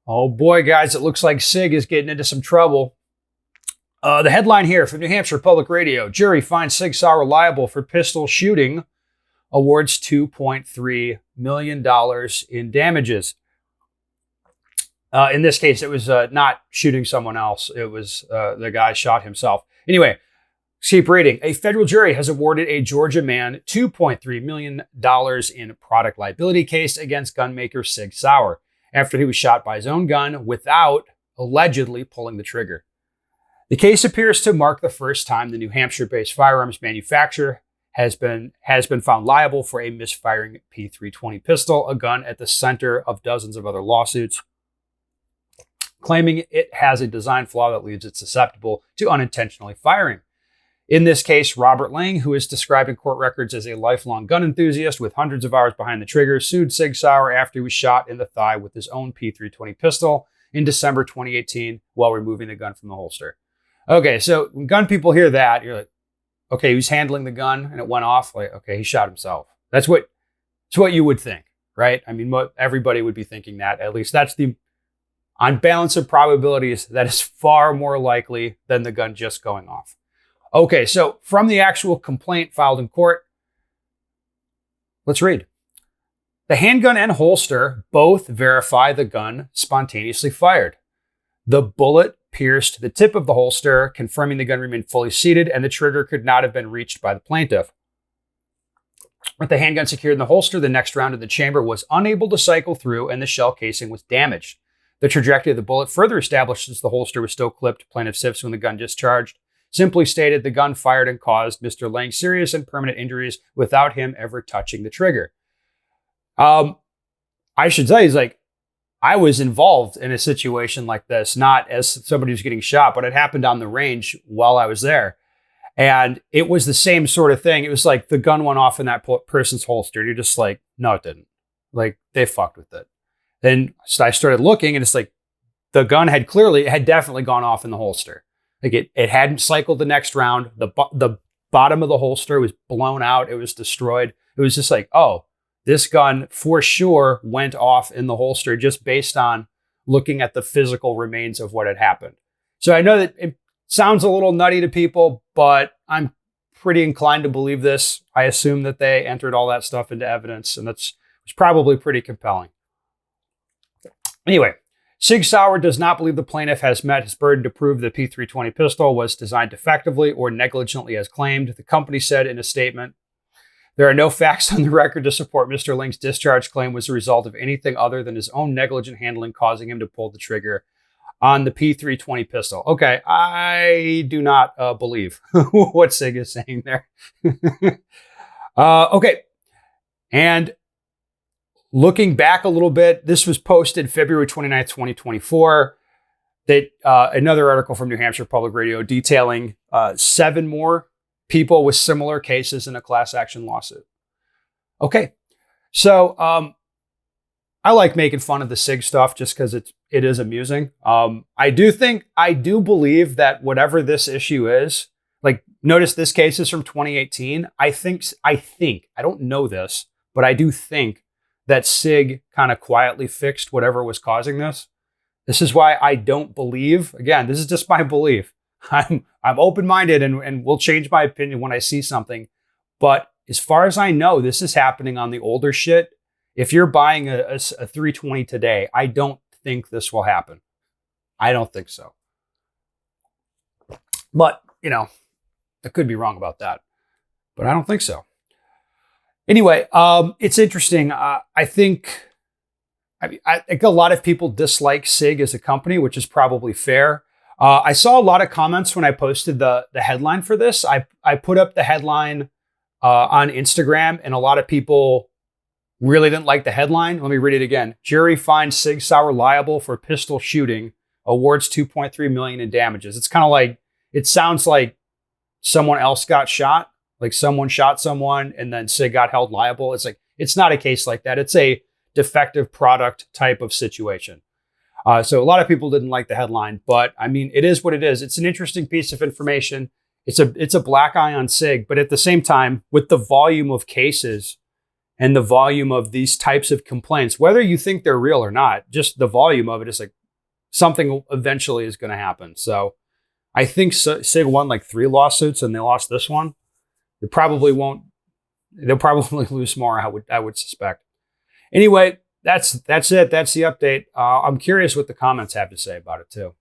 Oh boy, guys, it looks like Sig is getting into some trouble. The headline here from New Hampshire Public Radio: jury finds Sig Sauer liable for pistol shooting, awards $2.3 million in damages. In this case, it was not shooting someone else. It was the guy shot himself. Anyway, let's keep reading. A federal jury has awarded a Georgia man $2.3 million in product liability case against gunmaker Sig Sauer after he was shot by his own gun without allegedly pulling the trigger. The case appears to mark the first time the New Hampshire-based firearms manufacturer has been found liable for a misfiring P320 pistol, a gun at the center of dozens of other lawsuits, claiming it has a design flaw that leaves it susceptible to unintentionally firing. In this case, Robert Lang, who is described in court records as a lifelong gun enthusiast with hundreds of hours behind the trigger, sued Sig Sauer after he was shot in the thigh with his own P320 pistol in December 2018 while removing the gun from the holster. Okay, so when gun people hear that, you're like, okay, he was handling the gun and it went off. Like, okay, he shot himself. That's what you would think, right? I mean, everybody would be thinking that. At least that's on balance of probabilities, that is far more likely than the gun just going off. Okay, so from the actual complaint filed in court, let's read. The handgun and holster both verify the gun spontaneously fired. The bullet pierced the tip of the holster, confirming the gun remained fully seated and the trigger could not have been reached by the plaintiff. With the handgun secured in the holster, the next round of the chamber was unable to cycle through and the shell casing was damaged. The trajectory of the bullet further establishes the holster was still clipped plaintiff's hips when the gun discharged. Simply stated, the gun fired and caused Mr. Lang serious and permanent injuries without him ever touching the trigger. I should say, I was involved in a situation like this, not as somebody who's getting shot, but it happened on the range while I was there. And it was the same sort of thing. It was like the gun went off in that person's holster. And you're just like, no, it didn't. Like, they fucked with it. Then I started looking and it's like the gun had definitely gone off in the holster. Like it hadn't cycled the next round. The bottom of the holster was blown out. It was destroyed. It was just like, oh, this gun for sure went off in the holster just based on looking at the physical remains of what had happened. So I know that it sounds a little nutty to people, but I'm pretty inclined to believe this. I assume that they entered all that stuff into evidence, and it's probably pretty compelling. Anyway, Sig Sauer does not believe the plaintiff has met his burden to prove the P320 pistol was designed defectively or negligently as claimed. The company said in a statement, there are no facts on the record to support Mr. Lang's discharge claim was a result of anything other than his own negligent handling causing him to pull the trigger on the P320 pistol. Okay, I do not believe what Sig is saying there. Okay, and looking back a little bit, this was posted February 29th, 2024. That another article from New Hampshire Public Radio detailing 7 more people with similar cases in a class action lawsuit. Okay, so I like making fun of the Sig stuff just because it is amusing. I do believe that whatever this issue is, like notice this case is from 2018. I think I don't know this, but I do think that Sig kind of quietly fixed whatever was causing this. This is why I don't believe, again, this is just my belief. I'm open-minded and will change my opinion when I see something. But as far as I know, this is happening on the older shit. If you're buying a 320 today, I don't think this will happen. I don't think so. But, I could be wrong about that. But I don't think so. Anyway, it's interesting. I think a lot of people dislike Sig as a company, which is probably fair. I saw a lot of comments when I posted the headline for this. I put up the headline on Instagram, and a lot of people really didn't like the headline. Let me read it again. Jury finds Sig Sauer liable for pistol shooting, awards $2.3 million in damages. It's kind of like, it sounds like someone else got shot. Like someone shot someone and then Sig got held liable. It's like, it's not a case like that. It's a defective product type of situation. So a lot of people didn't like the headline, but I mean, it is what it is. It's an interesting piece of information. It's a black eye on Sig, but at the same time, with the volume of cases And the volume of these types of complaints, whether you think they're real or not, just the volume of it is like something eventually is going to happen. So I think Sig won like 3 lawsuits and they lost this one. They probably won't. They'll probably lose more. I would suspect. Anyway, that's it. That's the update. I'm curious what the comments have to say about it too.